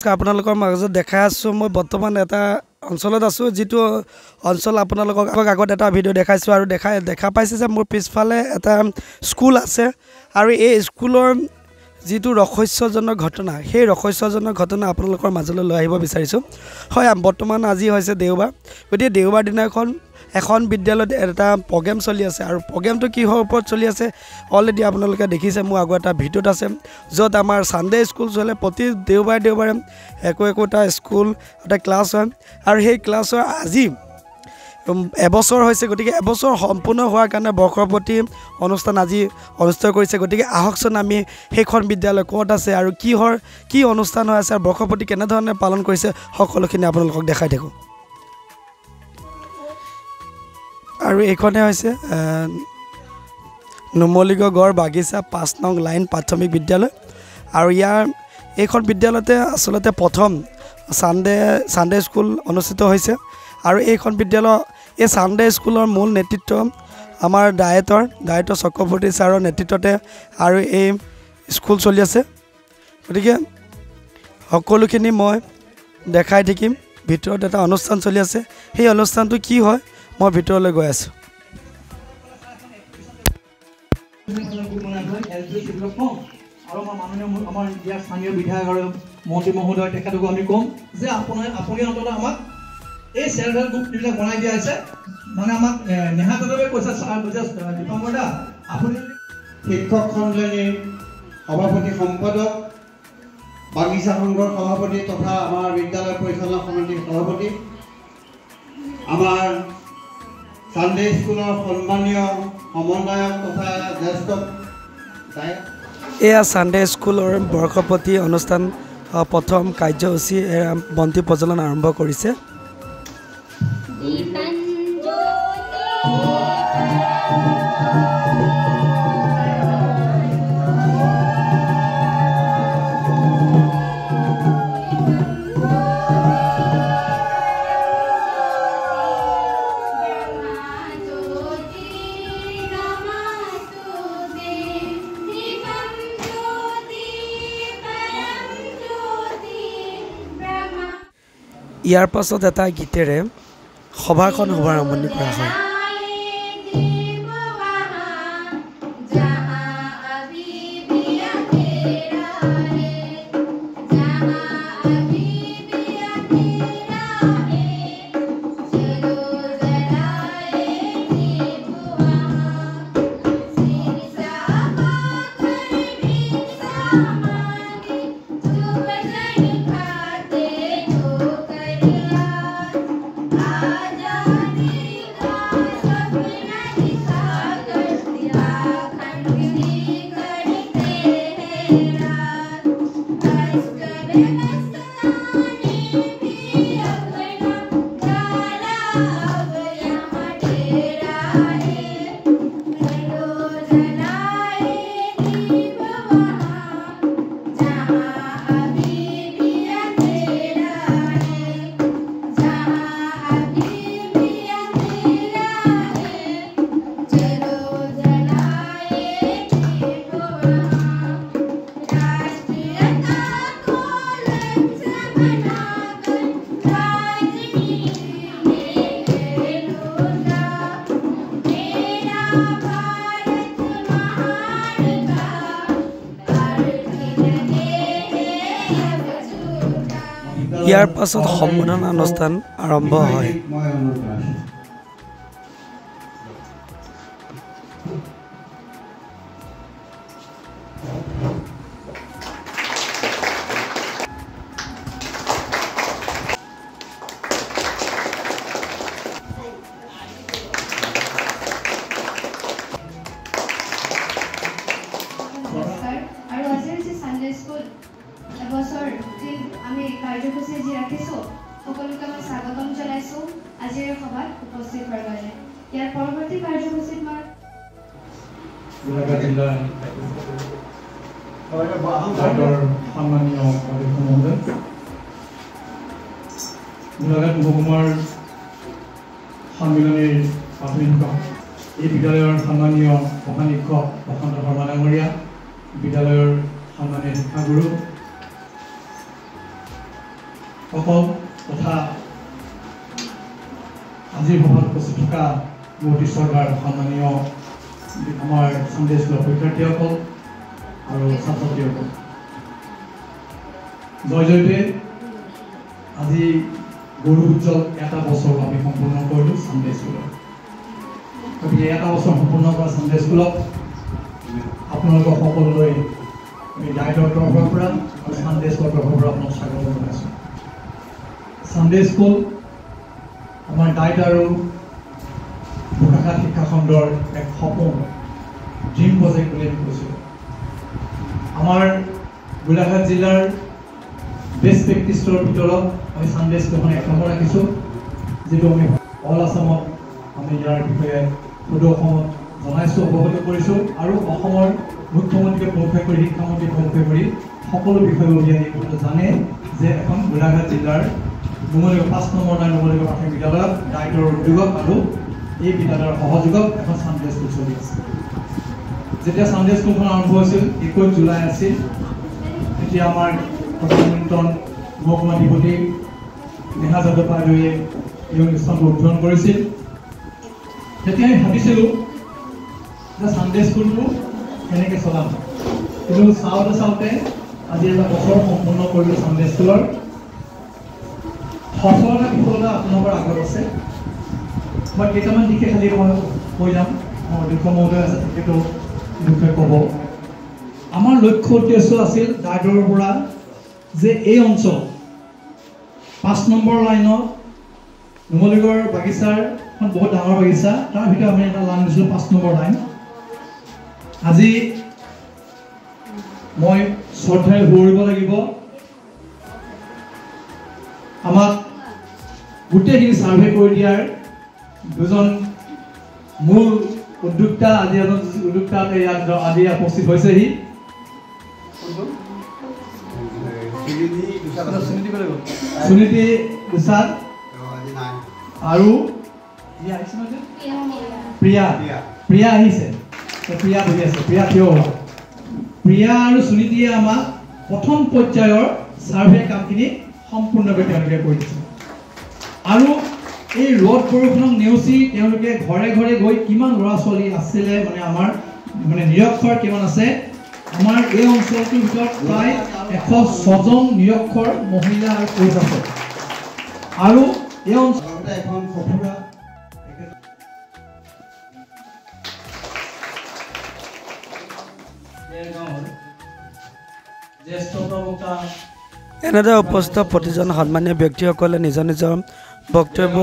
আপোনালোকৰ মাজত দেখাই আছোঁ মই বৰ্তমান এটা অঞ্চলত আছোঁ যিটো অঞ্চল আপোনালোকক আগত এটা ভিডিঅ' দেখাইছোঁ আৰু দেখা পাইছে যে মোৰ পিছফালে এটা স্কুল আছে আৰু এই স্কুলৰ যিটো ৰহস্যজনক ঘটনা সেই ৰহস্যজনক ঘটনা আপোনালোকৰ মাজলৈ লৈ আহিব বিচাৰিছোঁ হয় বৰ্তমান আজি হৈছে দেওবাৰ গতিকে দেওবাৰ দিনাখন এখন বিদ্যালয়ত এটা প্ৰগ্ৰেম চলি আছে আৰু প্ৰগ্ৰেমটো কিহৰ ওপৰত চলি আছে অলৰেডি আপোনালোকে দেখিছে মোৰ আগত এটা ভিডিঅ'ত আছে য'ত আমাৰ সানডে স্কুল চলে প্ৰতি দেওবাৰে একোটা স্কুল এটা ক্লাছ হয় আৰু সেই ক্লাছৰ আজি এবছৰ হৈছে গতিকে এবছৰ সম্পূৰ্ণ হোৱাৰ কাৰণে বৰ্ষপতি অনুষ্ঠান আজি অনুষ্ঠিত কৰিছে গতিকে আহকচোন আমি সেইখন বিদ্যালয় ক'ত আছে আৰু কি অনুষ্ঠান হৈ আছে আৰু বৰ্ষপতি কেনেধৰণে পালন কৰিছে সকলোখিনি আপোনালোকক দেখাই থাকোঁ আৰু এইখনে হৈছে নুমলীগড় গড় বাগিচা ৫ নং লাইন প্ৰাথমিক বিদ্যালয় আৰু এইখন বিদ্যালয়তে আচলতে প্ৰথম সানডে স্কুল অনুষ্ঠিত হৈছে আৰু এইখন বিদ্যালয় এই সানডে স্কুলৰ মূল নেতৃত্ব আমাৰ ডাইৰেক্টৰ চক্ৰৱৰ্তী ছাৰৰ নেতৃত্বতে আৰু এই স্কুল চলি আছে গতিকে সকলোখিনি মই দেখাই থাকিম ভিতৰত এটা অনুষ্ঠান চলি আছে সেই অনুষ্ঠানটো কি হয় মই ভিতৰলৈ গৈ আছোঁ আৰু মাননীয় আমাৰ ইয়াৰ স্থানীয় বিধায়ক আৰু মন্ত্ৰী মহোদয় তেখেতকো আমি ক'ম যে আপুনি অন্ততঃ আমাক এই চেল্ফ হেল্প গ্ৰুপ যিবিলাক বনাই দিয়া হৈছে মানে আমাক নেহাতভাৱে কৈছে দীপঙ্কৰ দা আপুনি শিক্ষক সন্মিলনীৰ সভাপতি সম্পাদক বাগিচা সংঘৰ সভাপতি তথা আমাৰ বিদ্যালয় পৰিচালনা সমিতিৰ সভাপতি আমাৰ সানডে স্কুলৰ সন্মানীয় সমন্বয়ক তথা জ্যেষ্ঠ এয়া সানডে স্কুলৰ বৰ্ষপতি অনুষ্ঠান প্ৰথম কাৰ্যসূচী বন্তি প্ৰজ্বলন আৰম্ভ কৰিছে ইয়াৰ পাছত এটা গীতেৰে সভাখন আৰম্ভণি কৰা হয় ইয়াৰ পাছত সম্বোধনা অনুষ্ঠান আৰম্ভ হয় আমি কাৰ্যসূচী যি ৰাখিছোঁ সকলোকে মই স্বাগতম জনাইছোঁ আজিৰ সভাত উপস্থিত হোৱাৰ বাবে ইয়াৰ পৰৱৰ্তী কাৰ্যসূচীত মই সন্মানীয় অধ্যক্ষ মহোদয় গোলাঘাট মহকুমাৰ সন্মিলনীৰ প্ৰাথমিক এই বিদ্যালয়ৰ সন্মানীয় প্ৰধান শিক্ষক বসন্ত শৰ্মা ডাঙৰীয়া বিদ্যালয়ৰ সন্মানীয় শিক্ষাগুৰু সকল তথা আজিৰ সভাত উপস্থিত থকা মূৰ্তি চৰকাৰ সন্মানীয় আমাৰ সানডে স্কুলৰ শিক্ষাৰ্থীসকল আৰু ছাত্ৰ ছাত্ৰীসকল জয় জয়তে আজি গৌৰৱ উজ্জ্বল এটা বছৰ আমি সম্পূৰ্ণ কৰিলোঁ সানডে স্কুলত গতিকে এটা বছৰ সম্পূৰ্ণ কৰা সানডে স্কুলত আপোনালোকক সকলোলৈ আমি ডাইটৰ তৰফৰ পৰা আৰু সানডে স্কুলৰ তৰফৰ পৰা আপোনাক স্বাগতম জনাইছোঁ সানডে স্কুল আমাৰ ডাইট আৰু বোকাখাট শিক্ষা খণ্ডৰ এক সপোন ড্ৰিম প্ৰজেক্ট বুলি আমি কৈছোঁ আমাৰ গোলাঘাট জিলাৰ বেষ্ট প্ৰেক্টিছৰ ভিতৰত আমি সানডে স্কুলখন এক নম্বৰ ৰাখিছোঁ যিটো আমি অল আছামত আমি ইয়াৰ বিষয়ে সদৌ অসমত জনাইছোঁ অৱগত কৰিছোঁ আৰু অসমৰ মুখ্যমন্ত্ৰীকে পৰীক্ষা কৰি শিক্ষামন্ত্ৰীক পৰীক্ষা কৰি সকলো বিষয়ে উলিয়াই জানে যে এখন গোলাঘাট জিলাৰ নুমলীগড় 5 নম্বৰ লাইন নুমলীগড় প্ৰাথমিক বিদ্যালয়ত ডাইটৰ উদ্যোগত আৰু এই বিদ্যালয়ৰ সহযোগত এখন সানডে স্কুল চলি আছে যেতিয়া সানডে স্কুলখন আৰম্ভ হৈছিল 21 জুলাই আছিল তেতিয়া আমাৰ প্ৰধানমন্ত্ৰী মুখ্যমন্ত্ৰী নেহা যাদৱ পাইলয়ে এই অনুষ্ঠানটো উদ্বোধন কৰিছিল তেতিয়া আমি ভাবিছিলোঁ যে সানডে স্কুলটো কেনেকৈ চলাম কিন্তু চাওঁতে আজি এটা বছৰ সম্পূৰ্ণ কৰিলোঁ সানডে স্কুলৰ সফলতা বিফলতা আপোনালোকৰ আগত আছে মই কেইটামান দিশে খালি মই কৈ যাম মোৰ অধ্যক্ষ মহোদয় আছে তেখেতো বিষয়ে ক'ব আমাৰ লক্ষ্য উদ্দেশ্য আছিল ডাইটৰ পৰা যে এই অঞ্চল 5 নম্বৰ লাইনত নুমলীগড় বাগিচাৰ এখন বহুত ডাঙৰ বাগিচা তাৰ ভিতৰত আমি এটা লাইন দিছিলোঁ 5 নম্বৰ লাইন আজি মই শ্ৰদ্ধাৰে সুঁৱৰিব লাগিব আমাক গোটেইখিনি সাৰ্ভে কৰি দিয়াৰ দুজন মূল উদ্যোক্তা আজি এজন উদ্যোক্তা আজি উপস্থিত হৈছেহি সুনীতি দুসাদ আৰু প্ৰিয়া আহিছে প্ৰিয়া বহি আছে প্ৰিয়া থিয় হোৱা প্ৰিয়া আৰু সুনীতিয়ে আমাক প্ৰথম পৰ্যায়ৰ সাৰ্ভে কামখিনি সম্পূৰ্ণভাৱে তেওঁলোকে কৰি দিছে আৰু এই ৰ'দ বৰষুণক নেওচি তেওঁলোকে ঘৰে ঘৰে গৈ কিমান ল'ৰা ছোৱালী আছিলে মানে আমাৰ মানে নিৰক্ষৰ কিমান আছে আমাৰ এই অঞ্চলটোৰ ভিতৰত প্ৰায় 106 জন নিৰক্ষৰ মহিলা আৰু পুৰুষ আছে আৰু এই অঞ্চলতে এখন সফুৰা জ্যেষ্ঠ প্ৰবক্তা এনেদৰে উপস্থিত প্ৰতিজন সন্মানীয় ব্যক্তিসকলে নিজৰ নিজৰ বক্তব্য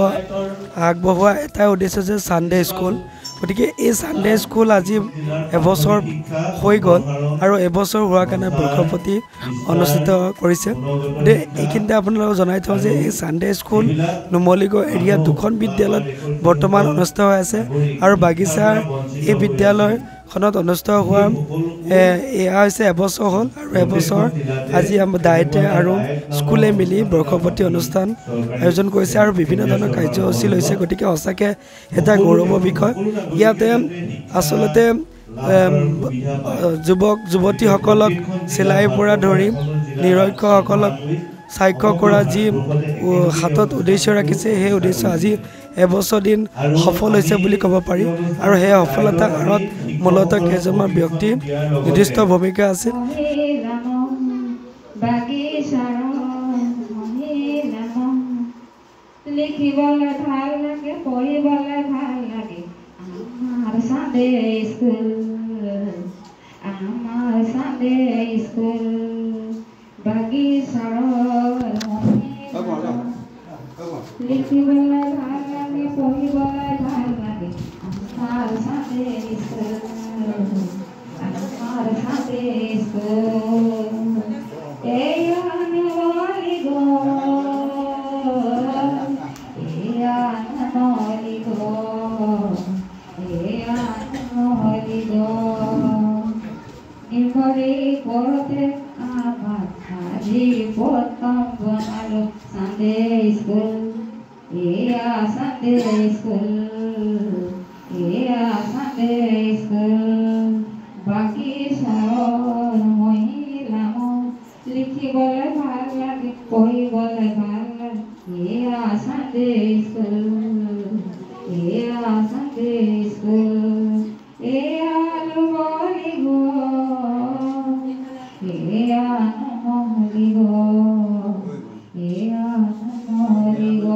আগবঢ়োৱা এটাই উদ্দেশ্য যে সানডে স্কুল গতিকে এই সানডে স্কুল আজি এবছৰ হৈ গ'ল আৰু এবছৰ হোৱাৰ কাৰণে বৰ্ষপতি অনুষ্ঠিত কৰিছে গতিকে এইখিনিতে আপোনালোকক জনাই থওঁ যে এই সানডে স্কুল নুমলীগড় এৰিয়াত 2খন বিদ্যালয়ত বৰ্তমান অনুষ্ঠিত হৈ আছে আৰু বাগিচাৰ এই বিদ্যালয়খনত অনুষ্ঠিত হোৱা এয়া হৈছে এবছৰ হ'ল আৰু এবছৰ আজি আমাৰ ডাইটে আৰু স্কুলে মিলি বৰ্ষপতি অনুষ্ঠান আয়োজন কৰিছে আৰু বিভিন্ন ধৰণৰ কাৰ্যসূচী লৈছে গতিকে সঁচাকৈ এটা গৌৰৱৰ বিষয় ইয়াতে আচলতে যুৱক যুৱতীসকলক চিলাইৰ পৰা ধৰি নিৰক্ষৰসকলক সাক্ষ্য কৰা যি হাতত উদ্দেশ্য ৰাখিছে সেই উদ্দেশ্য আজি এবছৰ দিন সফল হৈছে বুলি ক'ব পাৰি আৰু সেই সফলতাৰ আঁৰত মূলতঃ কেইজনমান ব্যক্তি নিৰ্দিষ্ট ভূমিকা আছে লিখিবলৈ ভাল লাগে পঢ়িবলৈ ভাল লাগে আমাৰ সানডে স্কুল বাগিচাৰ লিখিবলৈ ভাল লাগে পঢ়িবলৈ ভাল লাগে আমাৰ সানডে স্কুল এয়া লিখিবলৈ ভাল লাগে পঢ়িবলৈ ভাল Sunday school, Sunday school, Aluboligo, Anamoligo, Anamoligo.